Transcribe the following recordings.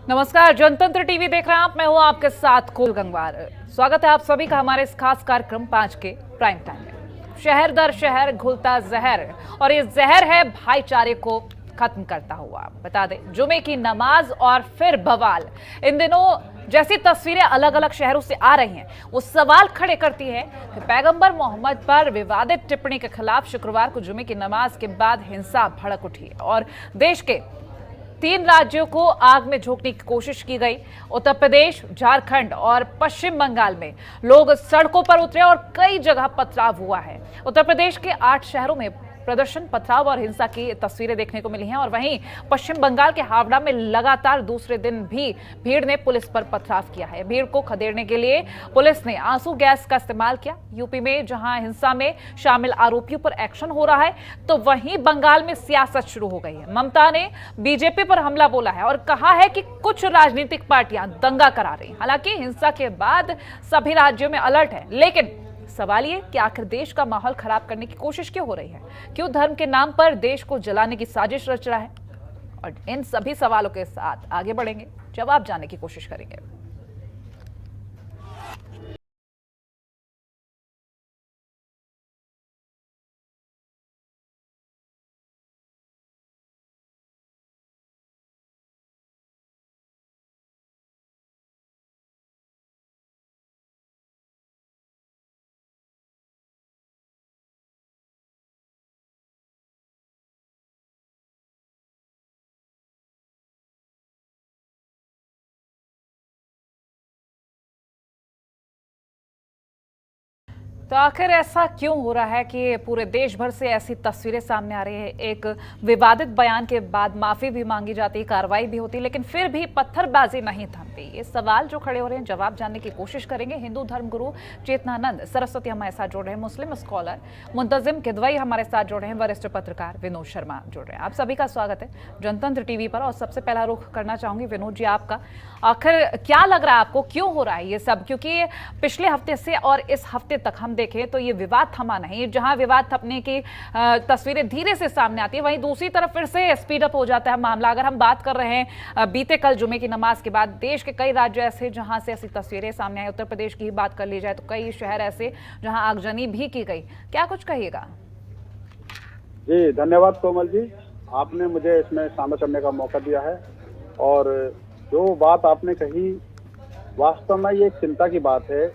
नमस्कार, जनतंत्र टीवी देख रहे हैं आप। मैं हूं आपके साथ कुल गंगवार। स्वागत है आप सभी का हमारे इस खास कार्यक्रम 5 के प्राइम टाइम में। शहर दर शहर घुलता जहर, और ये जहर है भाईचारे को खत्म करता हुआ। बता दें, जुमे की नमाज और फिर बवाल। इन दिनों जैसी तस्वीरें अलग अलग शहरों से आ रही हैं, वो सवाल खड़े करती है कि पैगंबर मोहम्मद पर विवादित टिप्पणी के खिलाफ शुक्रवार को जुमे की नमाज के बाद हिंसा भड़क उठी और देश के 3 राज्यों को आग में झोंकने की कोशिश की गई। उत्तर प्रदेश, झारखंड और पश्चिम बंगाल में लोग सड़कों पर उतरे और कई जगह पथराव हुआ है। उत्तर प्रदेश के 8 शहरों में प्रदर्शन, पथराव और हिंसा की तस्वीरें देखने को मिली हैं और वहीं पश्चिम बंगाल के हावड़ा में लगातार दूसरे दिन भी भीड़ ने पुलिस पर पथराव किया है। भीड़ को खदेड़ने के लिए पुलिस ने आंसू गैस का इस्तेमाल किया। यूपी में जहां हिंसा में शामिल आरोपियों पर एक्शन हो रहा है, तो वहीं बंगाल में सियासत शुरू हो गई है। ममता ने बीजेपी पर हमला बोला है और कहा है कि कुछ राजनीतिक पार्टियां दंगा करा रही। हालांकि हिंसा के बाद सभी राज्यों में अलर्ट है, लेकिन सवाल ये कि आखिर देश का माहौल खराब करने की कोशिश क्यों हो रही है? क्यों धर्म के नाम पर देश को जलाने की साजिश रच रहा है? और इन सभी सवालों के साथ आगे बढ़ेंगे, जवाब जानने की कोशिश करेंगे। तो आखिर ऐसा क्यों हो रहा है कि पूरे देश भर से ऐसी तस्वीरें सामने आ रही है? एक विवादित बयान के बाद माफी भी मांगी जाती, कार्रवाई भी होती, लेकिन फिर भी पत्थरबाजी नहीं थमती। ये सवाल जो खड़े हो रहे हैं, जवाब जानने की कोशिश करेंगे। हिंदू धर्म गुरु चेतनानंद सरस्वती हमारे साथ जुड़ रहे हैं, मुस्लिम स्कॉलर मुंतजिम किदवई हमारे साथ जुड़ रहे हैं, वरिष्ठ पत्रकार विनोद शर्मा जुड़ रहे हैं। आप सभी का स्वागत है जनतंत्र टीवी पर। और सबसे पहला रुख करना चाहूंगी विनोद जी आपका। आखिर क्या लग रहा है आपको, क्यों हो रहा है ये सब? क्योंकि पिछले हफ्ते से और इस हफ्ते तक हम देखें तो ये विवाद थमा नहीं। जहां विवाद थमने की तस्वीरें धीरे से सामने आती है, वहीं दूसरी तरफ फिर से स्पीड अप हो जाता है मामला। अगर हम बात कर रहे हैं बीते कल जुमे की नमाज के बाद, देश के कई राज्य ऐसे जहां से ऐसी तस्वीरें सामने आई। उत्तर प्रदेश की ही बात कर ली जाए तो कई शहर ऐसे जहां आगजनी भी की गई। क्या कुछ कहिएगा? जी धन्यवाद कोमल जी, आपने मुझे इसमें शामिल करने का मौका दिया है। और जो बात आपने कही, वास्तव में ये एक चिंता की बात है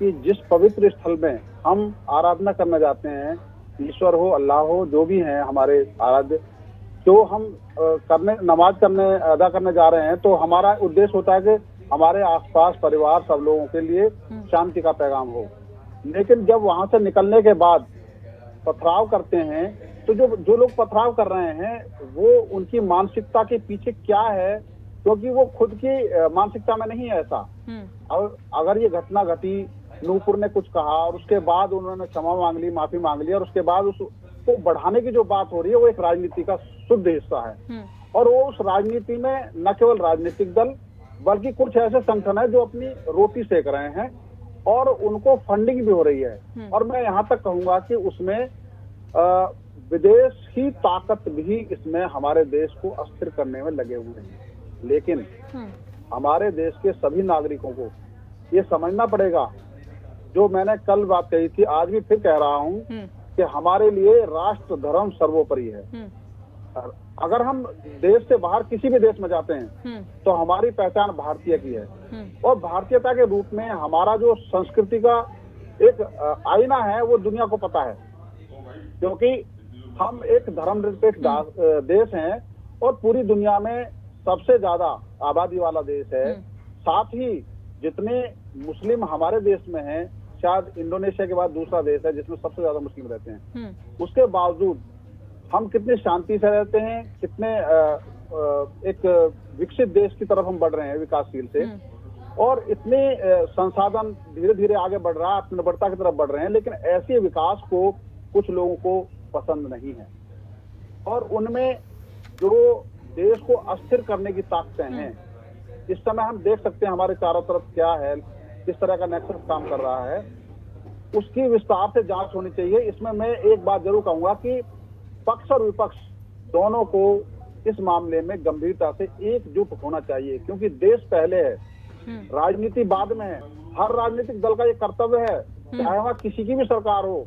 कि जिस पवित्र स्थल में हम आराधना करने जाते हैं, ईश्वर हो, अल्लाह हो, जो भी हैं हमारे आराध्य, जो हम नमाज करने अदा करने जा रहे हैं, तो हमारा उद्देश्य होता है कि हमारे आसपास परिवार सब लोगों के लिए शांति का पैगाम हो। लेकिन जब वहां से निकलने के बाद पथराव करते हैं, तो जो लोग पथराव कर रहे हैं वो उनकी मानसिकता के पीछे क्या है, क्योंकि वो खुद की मानसिकता में नहीं है ऐसा। और अगर ये घटना घटी, नूपुर ने कुछ कहा और उसके बाद उन्होंने क्षमा मांग ली, माफी मांग ली, और उसके बाद उसको बढ़ाने की जो बात हो रही है वो एक राजनीति का शुद्ध हिस्सा है। और वो उस राजनीति में न केवल राजनीतिक दल बल्कि कुछ ऐसे संगठन है जो अपनी रोटी सेक रहे हैं और उनको फंडिंग भी हो रही है। और मैं यहाँ तक कहूंगा कि उसमें विदेशी ताकत भी इसमें हमारे देश को अस्थिर करने में लगे हुए हैं। लेकिन हमारे देश के सभी नागरिकों को ये समझना पड़ेगा, जो मैंने कल बात कही थी, आज भी फिर कह रहा हूँ कि हमारे लिए राष्ट्र धर्म सर्वोपरि है। अगर हम देश से बाहर किसी भी देश में जाते हैं तो हमारी पहचान भारतीय की है, और भारतीयता के रूप में हमारा जो संस्कृति का एक आईना है वो दुनिया को पता है, क्योंकि हम एक धर्मनिरपेक्ष देश हैं और पूरी दुनिया में सबसे ज्यादा आबादी वाला देश है। साथ ही जितने मुस्लिम हमारे देश में हैं, शायद इंडोनेशिया के बाद दूसरा देश है जिसमें सबसे ज्यादा मुस्लिम रहते हैं। उसके बावजूद हम कितनी शांति से रहते हैं, कितने एक विकसित देश की तरफ हम बढ़ रहे हैं, विकासशील से, और इतने संसाधन धीरे धीरे आगे बढ़ रहा है, आत्मनिर्भरता की तरफ बढ़ रहे हैं। लेकिन ऐसे विकास को कुछ लोगों को पसंद नहीं है, और उनमें जो देश को अस्थिर करने की ताकतें हैं, इस समय हम देख सकते हैं हमारे चारों तरफ क्या है, किस तरह का नेक्सस काम कर रहा है, उसकी विस्तार से जांच होनी चाहिए। इसमें मैं एक बात जरूर कहूंगा कि पक्ष और विपक्ष दोनों को इस मामले में गंभीरता से एकजुट होना चाहिए, क्योंकि देश पहले है, राजनीति बाद में है। हर राजनीतिक दल का ये कर्तव्य है, चाहे वहाँ किसी की भी सरकार हो।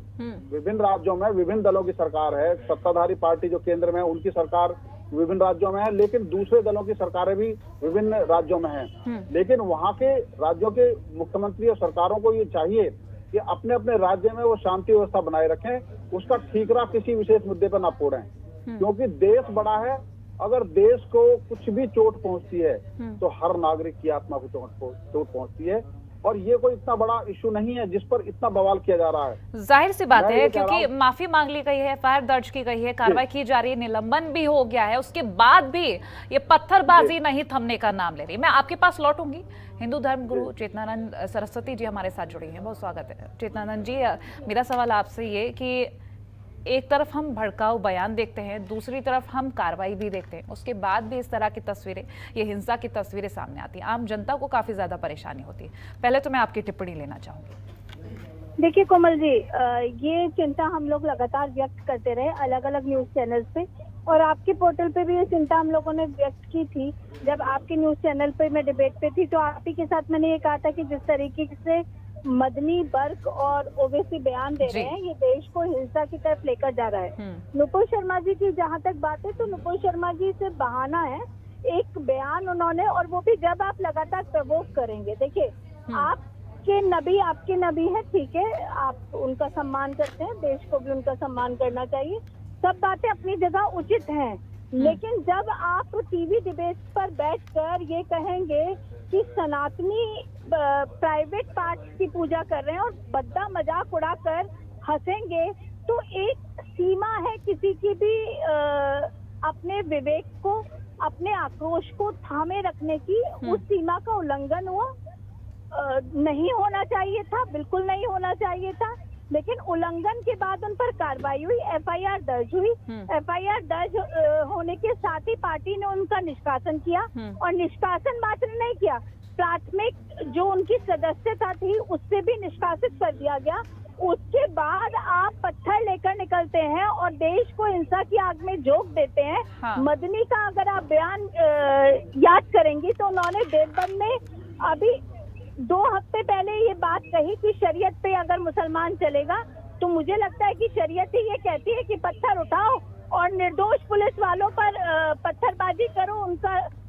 विभिन्न राज्यों में विभिन्न दलों की सरकार है, सत्ताधारी पार्टी जो केंद्र में है उनकी सरकार विभिन्न राज्यों में है, लेकिन दूसरे दलों की सरकारें भी विभिन्न राज्यों में हैं। लेकिन वहाँ के राज्यों के मुख्यमंत्री और सरकारों को ये चाहिए कि अपने अपने राज्य में वो शांति व्यवस्था बनाए रखें, उसका ठीकरा किसी विशेष मुद्दे पर ना फोड़ें, क्योंकि देश बड़ा है। अगर देश को कुछ भी चोट पहुंचती है तो हर नागरिक की आत्मा को चोट पहुंचती है, और ये कोई इतना बड़ा इशू नहीं है जिस पर इतना बवाल किया जा रहा है। जाहिर सी बात है, क्योंकि माफी मांग ली गई है, एफआईआर दर्ज की गई है, कार्रवाई की जा रही है, निलंबन भी हो गया है, उसके बाद भी ये पत्थरबाजी नहीं थमने का नाम ले रही। मैं आपके पास लौटूंगी। हिंदू धर्म गुरु चेतनानंद सरस्वती जी हमारे साथ जुड़ी हैं, बहुत स्वागत है। चेतनानंद जी, मेरा सवाल आपसे ये कि एक तरफ हम भड़काऊ बयान देखते हैं, दूसरी तरफ हम कार्रवाई भी देखते हैं, उसके बाद भी इस तरह की तस्वीरें, ये हिंसा की तस्वीरें सामने आती हैं, आम जनता को काफी ज्यादा परेशानी होती है। पहले तो मैं आपकी टिप्पणी लेना चाहूंगी। देखिए कोमल जी, ये चिंता हम लोग लगातार व्यक्त करते रहे अलग अलग न्यूज चैनल्स पे, और आपके पोर्टल पे भी ये चिंता हम लोगों ने व्यक्त की थी। जब आपके न्यूज चैनल पे मैं डिबेट पे थी तो आप ही के साथ मैंने ये कहा था कि जिस तरीके से मदनी, बर्क और ओवैसी बयान दे रहे हैं, ये देश को हिंसा की तरफ लेकर जा रहा है। नुपुर शर्मा जी की जहाँ तक बात है, तो नुपुर शर्मा जी से बहाना है, एक बयान उन्होंने, और वो भी जब आप लगातार प्रवोक करेंगे। देखिए, आपके नबी है, ठीक है, आप उनका सम्मान करते हैं, देश को भी उनका सम्मान करना चाहिए, सब बातें अपनी जगह उचित हैं। लेकिन जब आप टीवी डिबेट पर बैठकर ये कहेंगे कि सनातनी प्राइवेट पार्ट्स की पूजा कर रहे हैं और बद्दा मजाक उड़ाकर हंसेंगे, तो एक सीमा है किसी की भी अपने विवेक को, अपने आक्रोश को थामे रखने की। उस सीमा का उल्लंघन हुआ, नहीं होना चाहिए था, बिल्कुल नहीं होना चाहिए था। लेकिन उल्लंघन के बाद उन पर कार्रवाई हुई, एफआईआर दर्ज हुई। एफआईआर दर्ज होने के साथ ही पार्टी ने उनका निष्कासन किया, और निष्कासन मात्र नहीं किया, प्राथमिक जो उनकी सदस्यता थी उससे भी निष्कासित कर दिया गया। उसके बाद आप पत्थर लेकर निकलते हैं और देश को हिंसा की आग में झोंक देते हैं। मदनी का अगर आप बयान याद करेंगी तो उन्होंने देवबंद में अभी 2 हफ्ते पहले ये बात कही कि शरीयत पे अगर मुसलमान चलेगा, तो मुझे लगता है कि शरीयत ही ये कहती है कि पत्थर उठाओ और निर्दोष पुलिस वालों पर पत्थरबाजी करो,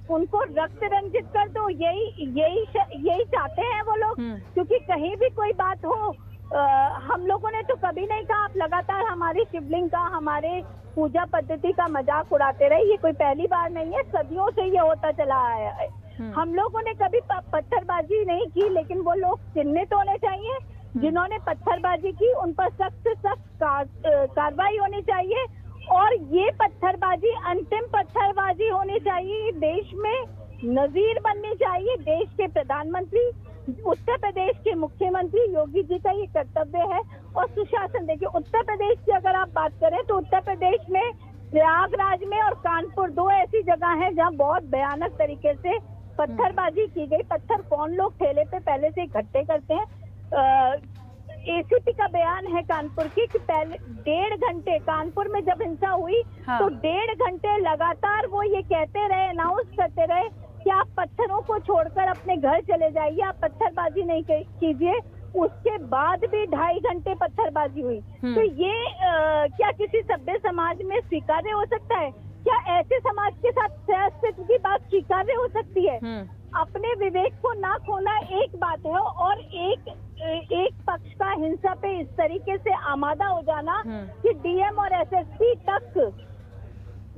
उनको रक्त रंजित कर दो। यही चाहते हैं वो लोग, क्योंकि कहीं भी कोई बात हो, हम लोगों ने तो कभी नहीं कहा आप लगातार हमारी शिवलिंग का, हमारे पूजा पद्धति का मजाक उड़ाते रहे। ये कोई पहली बार नहीं है, सदियों से ये होता चला आया है। हम लोगों ने कभी पत्थरबाजी नहीं की, लेकिन वो लोग चिन्हित होने चाहिए जिन्होंने पत्थरबाजी की, उन पर सख्त से सख्त कार्रवाई होनी चाहिए। और ये पत्थरबाजी अंतिम पत्थरबाजी होनी चाहिए, देश में नजीर बननी चाहिए। देश के प्रधानमंत्री, उत्तर प्रदेश के मुख्यमंत्री योगी जी का ये कर्तव्य है। और सुशासन, देखिए उत्तर प्रदेश की अगर आप बात करें तो उत्तर प्रदेश में प्रयागराज में और कानपुर 2 ऐसी जगह हैं जहां बहुत भयानक तरीके से पत्थरबाजी की गई। पत्थर कौन लोग ठेले पे पहले से इकट्ठे करते हैं। एसीपी का बयान है कानपुर की कि पहले 1.5 घंटे कानपुर में जब हिंसा हुई, तो 1.5 घंटे लगातार वो ये कहते रहे, अनाउंस करते रहे कि आप पत्थरों को छोड़कर अपने घर चले जाइए, आप पत्थरबाजी नहीं कीजिए। उसके बाद भी 2.5 घंटे पत्थरबाजी हुई। तो ये क्या किसी सभ्य समाज में स्वीकार्य हो सकता है? क्या ऐसे समाज के साथ सहअस्तित्व की बात स्वीकार्य हो सकती है? अपने विवेक को ना खोना एक बात है, और एक पक्ष का हिंसा पे इस तरीके से आमादा हो जाना कि डीएम और एसएसपी तक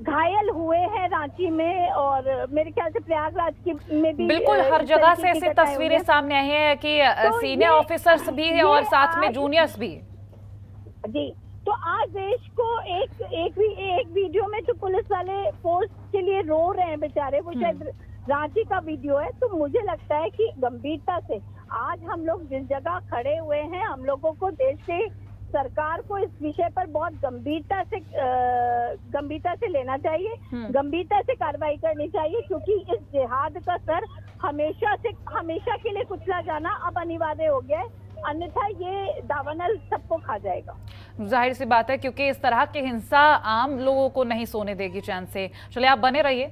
घायल हुए हैं रांची में, और मेरे ख्याल से प्रयागराज में भी बिल्कुल हर जगह से ऐसी तस्वीरें सामने आई हैं कि सीनियर ऑफिसर्स भी है और साथ में जूनियर्स भी। जी, तो आज देश को एक वीडियो में तो पुलिस वाले फोर्स के लिए रो रहे हैं बेचारे, वो शायद रांची का वीडियो है। तो मुझे लगता है कि गंभीरता से आज हम लोग जिस जगह खड़े हुए हैं, हम लोगों को देश के सरकार को इस विषय पर बहुत गंभीरता से लेना चाहिए, गंभीरता से कार्रवाई करनी चाहिए, क्योंकि इस जिहाद का सर हमेशा के लिए कुचला जाना अब अनिवार्य हो गया है। अन्यथा ये दावानल सबको खा जाएगा। जाहिर सी बात है, क्योंकि इस तरह की हिंसा आम लोगों को नहीं सोने देगी चैन से। चलिए, आप बने रहिए,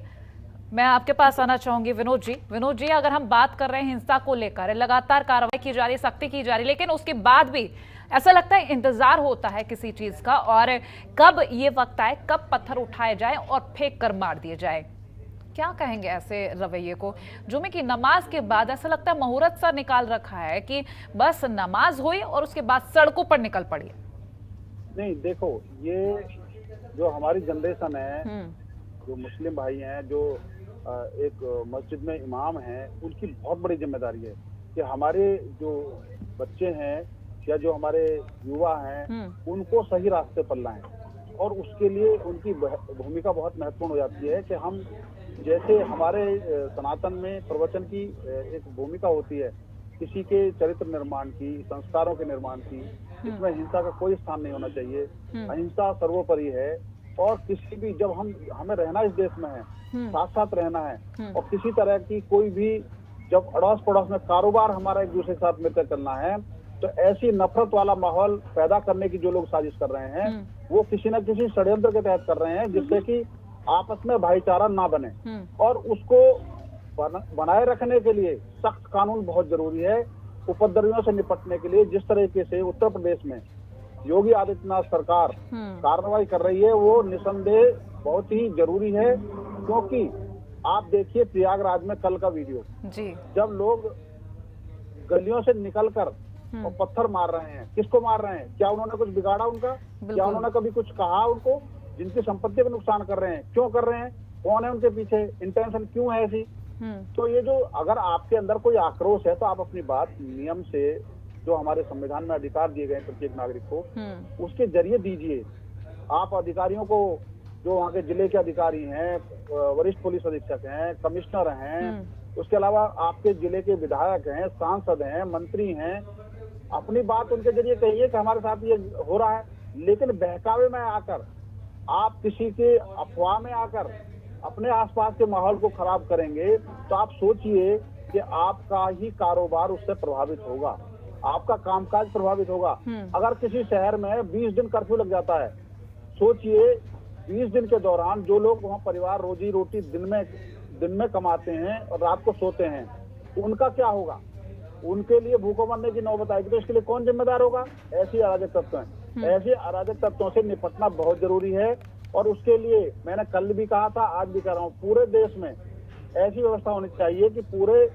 मैं आपके पास आना चाहूंगी विनोद जी। विनोद जी, अगर हम बात कर रहे हैं हिंसा को लेकर, लगातार कार्रवाई की जा रही है, सख्ती की जा रही है, लेकिन उसके बाद भी ऐसा लगता है इंतजार होता है किसी चीज का, और कब ये वक्त आए, कब पत्थर उठाए जाए और फेंक कर मार दिए जाए। क्या कहेंगे ऐसे रवैये को? जुमे की नमाज के बाद ऐसा लगता है मुहूर्त सा निकाल रखा है कि बस नमाज हुई और उसके बाद सड़कों पर निकल पड़ी। नहीं, देखो, ये जो हमारी जनरेशन है, जो मुस्लिम भाई हैं, जो एक मस्जिद में इमाम हैं, उनकी बहुत बड़ी जिम्मेदारी है कि हमारे जो बच्चे हैं या जो हमारे युवा हैं उनको सही रास्ते पर लाएं। और उसके लिए उनकी भूमिका बहुत महत्वपूर्ण हो जाती है कि हम, जैसे हमारे सनातन में प्रवचन की एक भूमिका होती है किसी के चरित्र निर्माण की, संस्कारों के निर्माण की, इसमें हिंसा का कोई स्थान नहीं होना चाहिए। अहिंसा सर्वोपरि है। और किसी भी, जब हमें रहना इस देश में है, साथ साथ रहना है, और किसी तरह की कोई भी, जब अड़ोस पड़ोस में कारोबार हमारा एक दूसरे के साथ मिलकर चलना है, तो ऐसी नफरत वाला माहौल पैदा करने की जो लोग साजिश कर रहे हैं, वो किसी न किसी षड्यंत्र के तहत कर रहे हैं, जिससे कि आपस में भाईचारा ना बने। और उसको बनाए रखने के लिए सख्त कानून बहुत जरूरी है। उपद्रवियों से निपटने के लिए जिस तरीके से उत्तर प्रदेश में योगी आदित्यनाथ सरकार कार्रवाई कर रही है, वो निसंदेह बहुत ही जरूरी है। क्योंकि आप देखिए प्रयागराज में कल का वीडियो जी, जब लोग गलियों से निकलकर और पत्थर मार रहे हैं, किसको मार रहे हैं? क्या उन्होंने कुछ बिगाड़ा उनका? क्या उन्होंने कभी कुछ कहा उनको? जिनकी संपत्ति को नुकसान कर रहे हैं, क्यों कर रहे हैं? कौन है उनके पीछे? इंटेंशन क्यों है ऐसी? तो ये जो, अगर आपके अंदर कोई आक्रोश है तो आप अपनी बात नियम से, जो हमारे संविधान में अधिकार दिए गए प्रत्येक नागरिक को, उसके जरिए दीजिए। आप अधिकारियों को, जो वहाँ के जिले के अधिकारी हैं, वरिष्ठ पुलिस अधीक्षक हैं, कमिश्नर हैं, उसके अलावा आपके जिले के विधायक हैं, सांसद हैं, मंत्री हैं, अपनी बात उनके जरिए कहिए कि हमारे साथ ये हो रहा है। लेकिन बहकावे में आकर, आप किसी के अफवाह में आकर अपने आसपास के माहौल को खराब करेंगे, तो आप सोचिए कि आपका ही कारोबार उससे प्रभावित होगा, आपका कामकाज प्रभावित होगा। अगर किसी शहर में 20 दिन कर्फ्यू लग जाता है, सोचिए 20 दिन के दौरान जो लोग वहाँ परिवार रोजी रोटी दिन में कमाते हैं और रात को सोते हैं, उनका क्या होगा? उनके लिए भूखों मरने की नौबत आएगी, तो इसके लिए कौन जिम्मेदार होगा? ऐसी अराजक तत्व हैं। ऐसे अराजक तत्वों से निपटना बहुत जरूरी है। और उसके लिए मैंने कल भी कहा था, आज भी कह रहा हूँ, पूरे देश में ऐसी व्यवस्था होनी चाहिए कि पूरे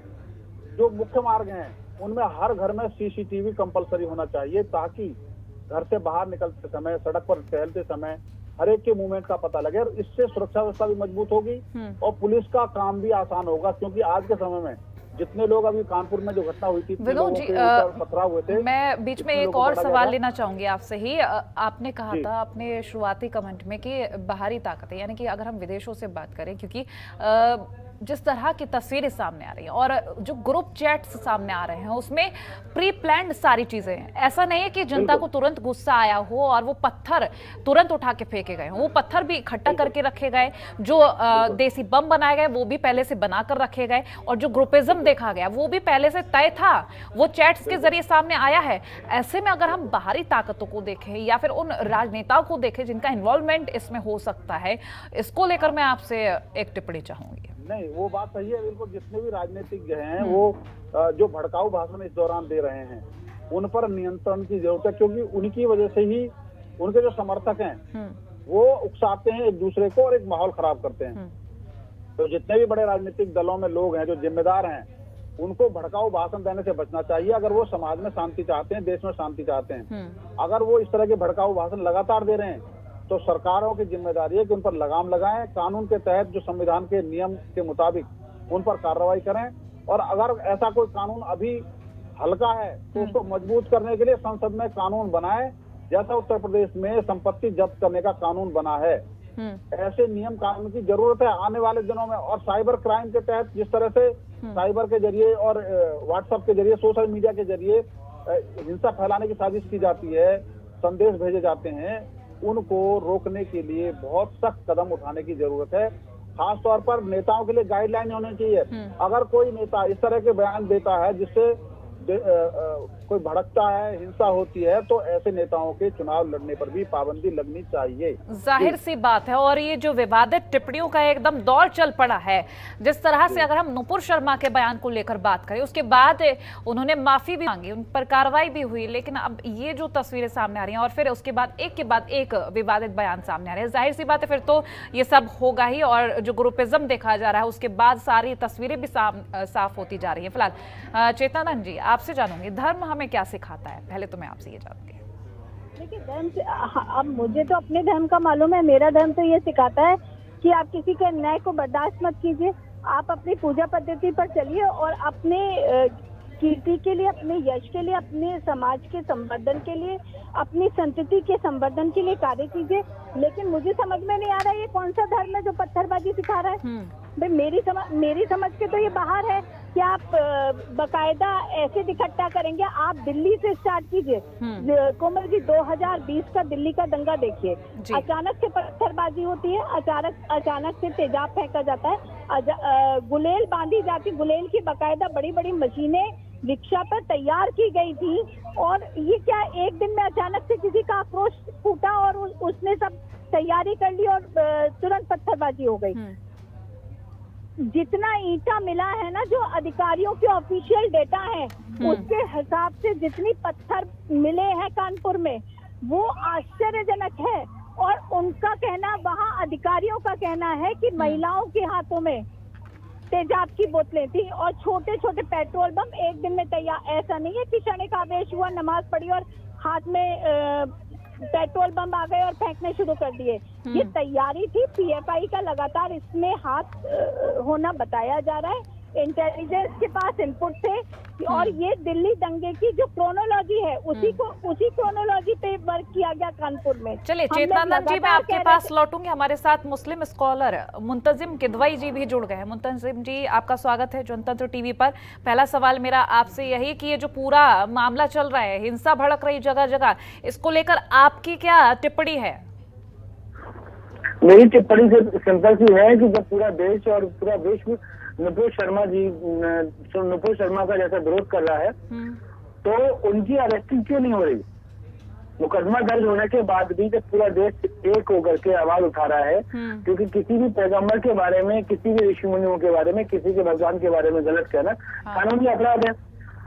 जो मुख्य मार्ग हैं उनमें हर घर में सीसीटीवी कंपलसरी होना चाहिए, ताकि घर से बाहर निकलते समय, सड़क पर टहलते समय हर एक के मूवमेंट का पता लगे। और इससे सुरक्षा व्यवस्था भी मजबूत होगी और पुलिस का काम भी आसान होगा। क्योंकि आज के समय में जितने लोग, अभी कानपुर में जो घटना हुई थी, विनोद जी, पथराव हुए थे, मैं बीच में एक और सवाल लेना चाहूंगी आपसे ही। आपने कहा था अपने शुरुआती कमेंट में कि बाहरी ताकतें, यानी कि अगर हम विदेशों से बात करें, क्योंकि जिस तरह की तस्वीरें सामने आ रही हैं और जो ग्रुप चैट्स सामने आ रहे हैं, उसमें प्री प्लान्ड सारी चीजें हैं। ऐसा नहीं है कि जनता को तुरंत गुस्सा आया हो और वो पत्थर तुरंत उठा के फेंके गए, वो पत्थर भी इकट्ठा करके रखे गए, जो देसी बम बनाए गए वो भी पहले से बनाकर रखे गए, और जो ग्रुपिज्म देखा गया वो भी पहले से तय था, वो चैट्स के जरिए सामने आया है। ऐसे में अगर हम बाहरी ताकतों को देखें या फिर उन राजनेताओं को देखें जिनका इन्वॉल्वमेंट इसमें हो सकता है, इसको लेकर मैं आपसे एक टिप्पणी चाहूंगी। नहीं, वो बात सही है बिल्कुल। जितने भी राजनीतिज्ञ हैं वो जो भड़काऊ भाषण इस दौरान दे रहे हैं, उन पर नियंत्रण की जरूरत है। क्योंकि उनकी वजह से ही उनके जो समर्थक हैं वो उकसाते हैं एक दूसरे को और एक माहौल खराब करते हैं। तो जितने भी बड़े राजनीतिक दलों में लोग हैं जो जिम्मेदार हैं, उनको भड़काऊ भाषण देने से बचना चाहिए। अगर वो समाज में शांति चाहते हैं, देश में शांति चाहते हैं, अगर वो इस तरह के भड़काऊ भाषण लगातार दे रहे हैं, तो सरकारों की जिम्मेदारी है कि उन पर लगाम लगाएं, कानून के तहत जो संविधान के नियम के मुताबिक उन पर कार्रवाई करें। और अगर ऐसा कोई कानून अभी हल्का है तो उसको मजबूत करने के लिए संसद में कानून बनाएं, जैसा उत्तर प्रदेश में संपत्ति जब्त करने का कानून बना है। ऐसे नियम कानून की जरूरत है आने वाले दिनों में। और साइबर क्राइम के तहत जिस तरह से साइबर के जरिए और व्हाट्सएप के जरिए, सोशल मीडिया के जरिए हिंसा फैलाने की साजिश की जाती है, संदेश भेजे जाते हैं, उनको रोकने के लिए बहुत सख्त कदम उठाने की जरूरत है। खास तौर पर नेताओं के लिए गाइडलाइन होनी चाहिए। अगर कोई नेता इस तरह के बयान देता है जिससे कोई भड़कता है, हिंसा होती है, तो ऐसे नेताओं के चुनाव लड़ने पर भी पाबंदी लगनी चाहिए। जाहिर सी बात है। और ये जो विवादित टिप्पणियों का एकदम दौर चल पड़ा है, जिस तरह से अगर हम नुपुर शर्मा के बयान को लेकर बात करें, उसके बाद उन्होंने माफी भी मांगी, उन पर कार्रवाई भी हुई, लेकिन अब ये जो तस्वीरें सामने आ रही हैं और फिर उसके बाद एक के बाद एक विवादित बयान सामने आ रहे हैं, जाहिर सी बात है फिर तो ये सब होगा ही। और जो ग्रुपिज्म देखा जा रहा है उसके बाद सारी तस्वीरें भी साफ होती जा रही है। फिलहाल चेतनानंद जी, आपसे जानूंगी, धर्म हमें क्या सिखाता है? पहले तो मैं आपसे ये जानूंगी। देखिए, धर्म से अब मुझे तो अपने धर्म का मालूम है। मेरा धर्म तो ये सिखाता है कि आप किसी के अन्याय को बर्दाश्त मत कीजिए, आप अपनी पूजा पद्धति पर चलिए और अपने कीर्ति के लिए, अपने यश के लिए, अपने समाज के संवर्धन के लिए, अपनी संतति के संवर्धन के लिए कार्य कीजिए। लेकिन मुझे समझ में नहीं आ रहा है ये कौन सा धर्म है जो पत्थरबाजी सिखा रहा है। भाई मेरी समझ के तो ये बाहर है कि आप बकायदा ऐसे इकट्ठा करेंगे। आप दिल्ली से स्टार्ट कीजिए, कोमल जी, 2020 का दिल्ली का दंगा देखिए। अचानक से पत्थरबाजी होती है, अचानक से तेजाब फेंका जाता है, गुलेल बांधी जाती, गुलेल की बकायदा बड़ी बड़ी मशीनें रिक्शा पर तैयार की गई थी। और ये क्या एक दिन में अचानक से किसी का आक्रोश फूटा और उसने सब तैयारी कर ली और तुरंत पत्थरबाजी हो गई। जितना ईंटा मिला है ना, जो अधिकारियों के ऑफिशियल डेटा है, उसके हिसाब से जितनी पत्थर मिले हैं कानपुर में, वो आश्चर्यजनक है। और उनका कहना, वहाँ अधिकारियों का कहना है कि महिलाओं के हाथों में तेजाब की बोतलें थी और छोटे छोटे पेट्रोल बम एक दिन में तैयार। ऐसा नहीं है कि क्षणिक आवेश हुआ, नमाज पढ़ी और हाथ में पेट्रोल बम आ गए और फेंकने शुरू कर दिए। ये तैयारी थी, पीएफआई का लगातार इसमें हाथ होना बताया जा रहा है। इंटेलिजेंस के पास इनपुट थे और ये दिल्ली दंगे की जो क्रोनोलॉजी है, उसी क्रोनोलॉजी पे वर्क किया गया कानपुर में। चलिए चेतनानंद जी, मैं आपके पास लौटूंगी। हमारे साथ मुस्लिम स्कॉलर मुंतजिम किदवई जी भी जुड़ गए हैं। मुंतजिम जी, आपका स्वागत है जनतंत्र टीवी पर। पहला सवाल मेरा आपसे यही कि ये जो पूरा मामला चल रहा है, हिंसा भड़क रही जगह जगह, इसको लेकर आपकी क्या टिप्पणी है? मेरी टिप्पणी सिंपल सी है कि जब पूरा देश और पूरा विश्व नुपुर शर्मा का जैसा विरोध कर रहा है, तो उनकी अरेस्टिंग क्यों नहीं हो रही? मुकदमा दर्ज होने के बाद भी जब पूरा देश एक होकर के आवाज उठा रहा है, क्योंकि किसी भी पैगंबर के बारे में, किसी भी ऋषि मुनियों के बारे में, किसी के भगवान के बारे में गलत कहना कानूनी अपराध है।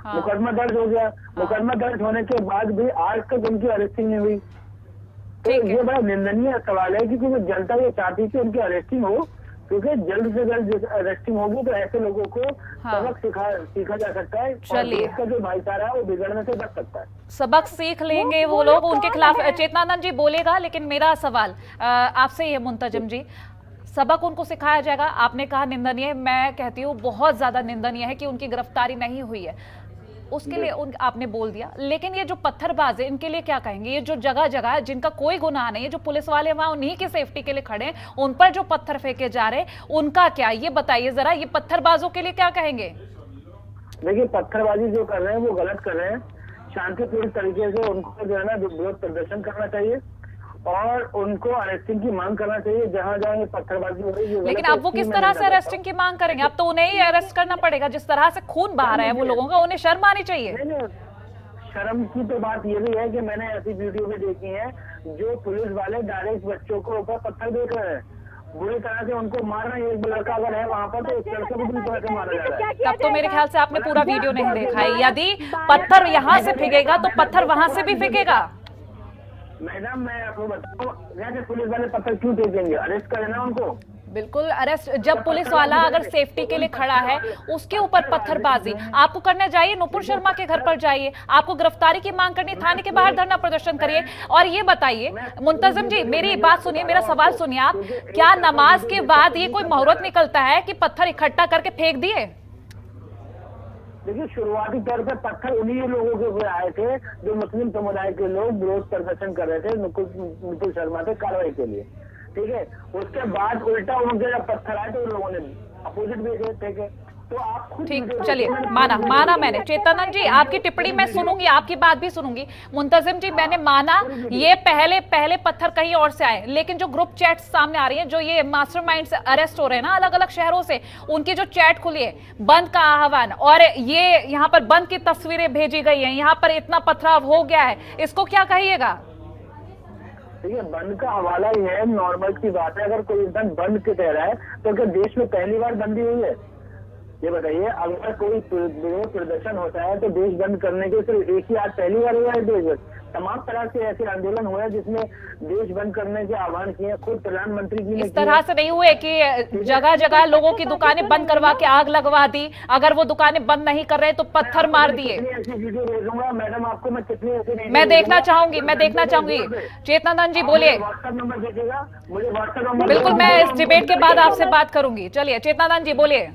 मुकदमा दर्ज हो गया, मुकदमा दर्ज होने के बाद भी आज तक उनकी अरेस्टिंग नहीं हुई। तो ये बड़ा निंदनीय सवाल है, क्योंकि जनता ये चाहती थी उनकी अरेस्टिंग हो, क्योंकि जल्द से जल्द अरेस्टिंग होगी तो ऐसे लोगों को सबक सीखा जा सकता है और देश का जो भाईचारा है वो बिगड़ने से बच सकता है। सबक सीख लेंगे वो लोग, उनके खिलाफ चेतनानंद जी बोलेगा। लेकिन मेरा सवाल आपसे ये मुंतजिम जी, सबक उनको सिखाया जाएगा? आपने कहा निंदनीय, मैं कहती हूँ बहुत ज्यादा निंदनीय है कि उनकी गिरफ्तारी नहीं हुई है, उसके लिए आपने बोल दिया। लेकिन ये जो पत्थरबाज है, इनके लिए क्या कहेंगे? ये जो जगह जगह जिनका कोई गुनाह नहीं है, जो पुलिस वाले वहां उन्हीं की सेफ्टी के लिए खड़े हैं, उन पर जो पत्थर फेंके जा रहे हैं, उनका क्या? ये बताइए जरा, ये पत्थरबाजों के लिए क्या कहेंगे? देखिए, पत्थरबाजी जो कर रहे हैं वो गलत कर रहे हैं। शांतिपूर्ण तरीके से उनको जो है ना विरोध प्रदर्शन करना चाहिए और उनको अरेस्टिंग की मांग करना चाहिए जहां जहां ये पत्थरबाजी हो रही है। लेकिन अब वो किस तरह से अरेस्टिंग की मांग करेंगे? अब तो उन्हें ही अरेस्ट करना पड़ेगा। जिस तरह से खून बहा रहा है वो लोगों का, उन्हें शर्म आनी चाहिए। नहीं, शर्म की तो बात ये भी है कि मैंने ऐसी वीडियो भी देखी है जो पुलिस वाले डायरेक्ट बच्चों को ऊपर पत्थर देख रहे हैं, बुरी तरह से उनको मार रहे हैं। एक लड़का अगर है वहाँ पर, तो उस लड़के को बुरी तरह से मारा जा रहा है। तब तो मेरे ख्याल से आपने पूरा वीडियो नहीं देखा है। यदि पत्थर यहाँ से फेंकेगा तो पत्थर वहां से भी फेंकेगा। मैडम, मैं आपको बताऊं, जैसे पुलिस वाले पत्थर क्यों फेंकेंगे? अरेस्ट करें ना उनको। बिल्कुल अरेस्ट। जब पुलिस वाला अगर सेफ्टी के लिए खड़ा है, उसके ऊपर पत्थरबाजी आपको करने जाइए, नुपुर शर्मा के घर पर जाइए, आपको गिरफ्तारी की मांग करनी, थाने के बाहर धरना प्रदर्शन करिए। और ये बताइए मुंतजिम जी, मेरी बात सुनिए, मेरा सवाल सुनिए आप, क्या नमाज के बाद ये कोई मुहूर्त निकलता है कि पत्थर इकट्ठा करके फेंक दिए? देखिए, शुरुआती तौर पर पत्थर उन्हीं लोगों के ऊपर आए थे जो मुस्लिम समुदाय के लोग विरोध प्रदर्शन कर रहे थे नुपुर शर्मा पे कार्रवाई के लिए, ठीक है। उसके बाद उल्टा उनके जब पत्थर आए तो उन लोगों ने अपोजिट भी फेंके। तो आप खुद ठीक, चलिए माना मैंने। चेतनानंद जी, आपकी टिप्पणी मैं सुनूंगी, आपकी बात भी सुनूंगी। मुंतजिम जी, मैंने माना ये पहले पत्थर कहीं और से आए, लेकिन जो ग्रुप चैट सामने आ रही हैं, जो ये मास्टरमाइंड से अरेस्ट हो रहे हैं ना अलग अलग शहरों से, उनकी जो चैट खुली है, बंद का आह्वान, और ये यहाँ पर बंद की तस्वीरें भेजी गई हैं, यहाँ पर इतना पथराव हो गया है, इसको क्या कहिएगा? देखिए, बंद का हवाला ही है, नॉर्मल की बात है। अगर कोई इंसान बंद के कह रहा है तो क्या देश में पहली बार बंदी हुई है? ये बताइए, अगर कोई विरोध प्रदर्शन होता है तो देश बंद करने के सिर्फ एक ही आज पहली बार हुआ है देश में। तमाम तरह से ऐसे आंदोलन हुए हैं जिसमें देश बंद करने के आह्वान किए, खुद प्रधानमंत्री जी ने इस तरह से नहीं हुए कि जगह जगह लोगों की दुकानें बंद करवा के आग लगवा दी, अगर वो दुकानें बंद नहीं कर रहे तो पत्थर मार दिए। ऐसी वीडियो भेजूंगा मैडम आपको, मैं कितनी ऐसी मैं देखना चाहूंगी। चेतनानंद जी बोलिए। व्हाट्सएप नंबर भेजिएगा मुझे, व्हाट्सएप नंबर। बिल्कुल, मैं इस डिबेट के बाद आपसे बात करूंगी। चलिए चेतनानंद जी बोलिए।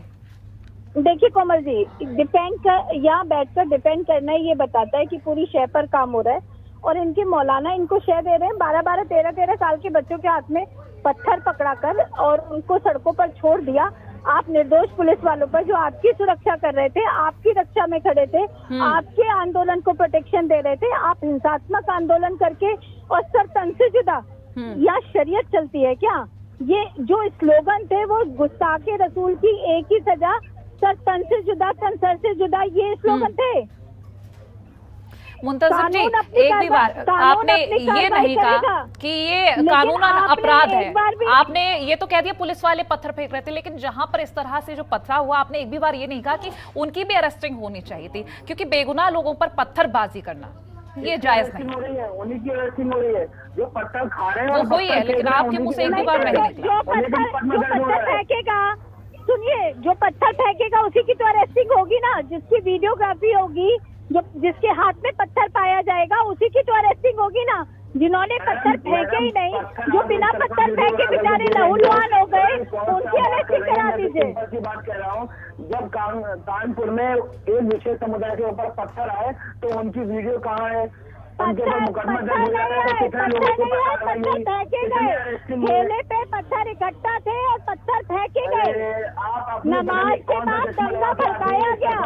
देखिए कोमल जी, डिपेंड कर यहाँ बैठकर डिपेंड करना ये बताता है कि पूरी शय पर काम हो रहा है, और इनके मौलाना इनको शय दे रहे हैं 12-12, 13-13 साल के बच्चों के हाथ में पत्थर पकड़ाकर और उनको सड़कों पर छोड़ दिया। आप निर्दोष पुलिस वालों पर जो आपकी सुरक्षा कर रहे थे, आपकी रक्षा में खड़े थे, आपके आंदोलन को प्रोटेक्शन दे रहे थे, आप हिंसात्मक आंदोलन करके और सर तन से जुदा, या शरीयत चलती है क्या? ये जो स्लोगन थे वो गुस्ताखे रसूल की एक ही सजा, सर तन से जुदा, तन सर से जुदा, ये स्लोगन थे। मुंतजिम जी, एक भी बार आपने ये नहीं कहा कि ये कानूनन अपराध है। आपने ये तो कह दिया पुलिस वाले पत्थर फेंक रहे थे, लेकिन जहां पर इस तरह से जो पथराव हुआ, आपने एक भी बार ये नहीं कहा कि उनकी भी अरेस्टिंग होनी चाहिए थी, क्योंकि बेगुनाह लोगों पर पत्थरबाजी करना ये जायज नहीं है। उन्हीं की अरेस्टिंग हो रही है जो पत्थर खा रहे हैं, वो हुई है, लेकिन आपके मुंह से एक भी बार नहीं निकला। जो पत्थर फेंकेगा, सुनिए, जो पत्थर फेंकेगा उसी की तो अरेस्टिंग होगी ना, जिसकी वीडियोग्राफी होगी, जो जिसके हाथ में पत्थर पाया जाएगा उसी की तो अरेस्टिंग होगी ना। जिन्होंने पत्थर फेंके ही नहीं, जो बिना पत्थर फेंके बेचारे लहूलुहान हो गए, उनकी अरेस्टिंग करा दीजिए। की बात कह रहा हूँ, जब कानपुर में एक विशेष समुदाय के ऊपर पत्थर आए तो उनकी वीडियो कहाँ है? उनके ऊपर मुकदमा दर्ज हो रहा है, कितने लोगों को फेंके गए, ठेले पे पत्थर इकट्ठा थे और पत्थर फेंके गए। नमाज के बाद दंगा भड़काया गया,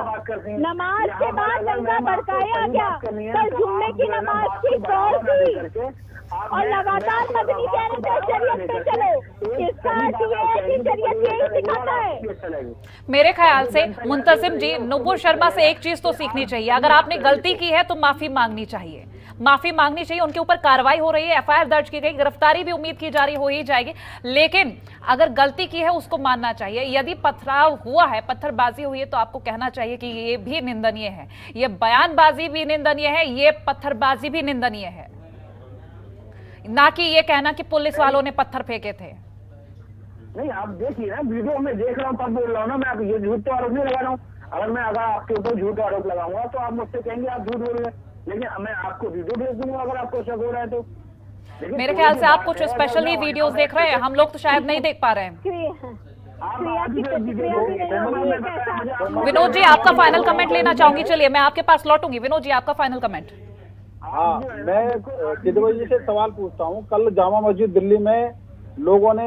नमाज के बाद दंगा भड़काया गया। कल जुम्मे की नमाज की दौड़ थी और लगातार मदनी कह रहे थे शरीयत पे चलो। इसका अर्थ ये है कि शरीयत यही सिखाता है। मेरे ख्याल से मुंतजिम जी, नुपुर शर्मा से एक चीज तो सीखनी चाहिए, अगर आपने गलती की है तो माफी मांगनी चाहिए, उनके ऊपर कार्रवाई हो रही है, एफआईआर दर्ज की गई, गिरफ्तारी भी उम्मीद की जा रही हो ही जाएगी, लेकिन अगर गलती की है उसको मानना चाहिए। यदि पथराव हुआ है, पत्थरबाजी हुई है, तो आपको कहना चाहिए कि ये भी निंदनीय है, ये बयानबाजी भी निंदनीय है, ये पत्थरबाजी भी निंदनीय है, ना कि ये कहना कि पुलिस वालों ने पत्थर फेंके थे। नहीं, आप देखिए ना, वीडियो में देख रहा हूँ तब बोल रहा हूँ ना, मैं ये झूठ तो आरोप नहीं लगा रहा हूँ। अगर आपके ऊपर झूठ आरोप लगाऊंगा तो आप मुझसे कहेंगे आप झूठ बोल रहे हैं, लेकिन मैं आपको वीडियो भेज दूंगा अगर आपको शक हो रहा है तो। मेरे ख्याल से आप कुछ स्पेशली वीडियोस देख रहे हैं, हम लोग तो शायद नहीं देख पा रहे हैं। विनोद जी, आपका फाइनल कमेंट लेना चाहूंगी, चलिए मैं आपके पास लौटूंगी। विनोद जी, आपका फाइनल कमेंट। हाँ, मैं किदवई जी से सवाल पूछता हूँ। कल जामा मस्जिद दिल्ली में लोगों ने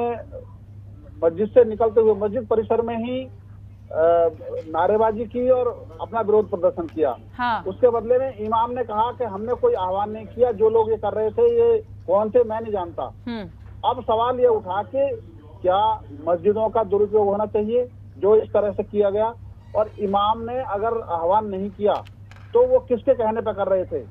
मस्जिद से निकलते हुए मस्जिद परिसर में ही नारेबाजी की और अपना विरोध प्रदर्शन किया। हाँ। उसके बदले में इमाम ने कहा कि हमने कोई आह्वान नहीं किया, जो लोग ये कर रहे थे ये कौन थे मैं नहीं जानता। अब सवाल ये उठा कि क्या मस्जिदों का दुरुपयोग होना चाहिए जो इस तरह से किया गया, और इमाम ने अगर आह्वान नहीं किया तो वो किसके कहने पर कर रहे थे?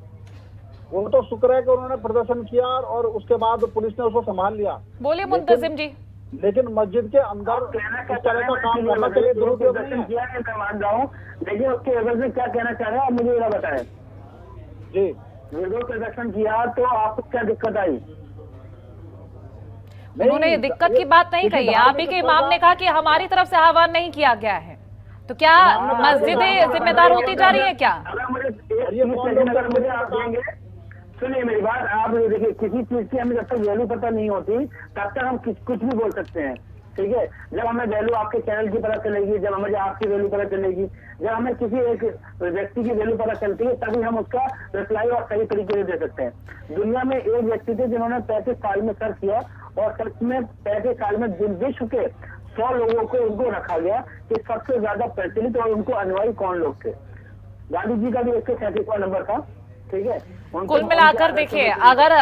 वो तो शुक्र है कि उन्होंने प्रदर्शन किया और उसके बाद पुलिस ने उसको संभाल लिया। बोलिए मुंतजिम जी। लेकिन मस्जिद के अंदर इस तरह का काम करना चाहिए, दुरुपयोग नहीं है। मैं मान रहा हूँ, लेकिन उसके एवज में क्या कहना चाह रहे हैं आप मुझे ये बताएं। जी, विरोध प्रदर्शन किया तो आपको क्या दिक्कत आई? उन्होंने दिक्कत की बात नहीं कही है, आप ही के इमाम ने कहा कि हमारी तरफ से आह्वान नहीं किया गया है, तो क्या मस्जिदें जिम्मेदार होती जा रही है क्या? मुझे आप देंगे, सुनिए मेरी बात, आप देखिए, किसी चीज की हमें जब तक वैल्यू पता नहीं होती तब तक हम कुछ भी बोल सकते हैं, ठीक है? जब हमें वैल्यू आपके चैनल की पता चलेगी, जब हमें आपकी वैल्यू पता चलेगी, जब हमें किसी एक व्यक्ति की वैल्यू पता चलती है, तभी हम उसका रिप्लाई और सही तरीके से दे सकते हैं। दुनिया में एक व्यक्ति थे जिन्होंने 35 साल में सर्च किया और सर्च में 35 साल में विश्व के 100 लोगों को उनको रखा गया कि सबसे ज्यादा प्रचलित और उनको अनुयायी कौन लोग थे। गांधी जी का भी 137वां नंबर था, ठीक है। कुल मिलाकर देखिए, अगर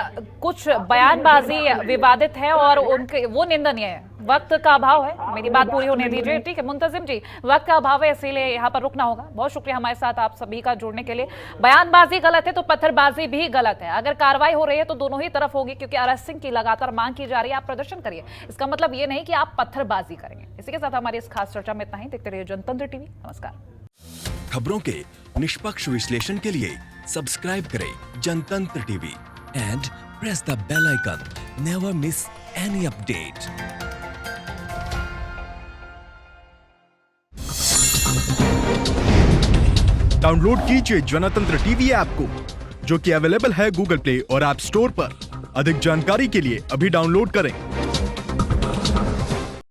कुछ बयानबाजी विवादित है और उनके वो निंदनीय है, वक्त का अभाव है, मेरी बात पूरी होने दीजिए, ठीक है मुंतजिम जी, वक्त का अभाव है इसीलिए यहाँ पर रुकना होगा। बहुत शुक्रिया हमारे साथ आप सभी का जुड़ने के लिए। बयानबाजी गलत है तो पत्थरबाजी भी गलत है। अगर कार्रवाई हो रही है तो दोनों ही तरफ होगी, क्योंकि अरेस्टिंग की लगातार मांग की जा रही है। आप प्रदर्शन करिए, इसका मतलब ये नहीं कि आप पत्थरबाजी करेंगे। इसी के साथ हमारी इस खास चर्चा में इतना ही। देखते रहिए जनतंत्र टीवी। नमस्कार। खबरों के निष्पक्ष विश्लेषण के लिए सब्सक्राइब करें Jantantra TV and press the bell icon. Never miss any update. Download कीजिए जनतंत्र टीवी ऐप को, जो कि अवेलेबल है गूगल प्ले और ऐप स्टोर पर। अधिक जानकारी के लिए अभी डाउनलोड करें।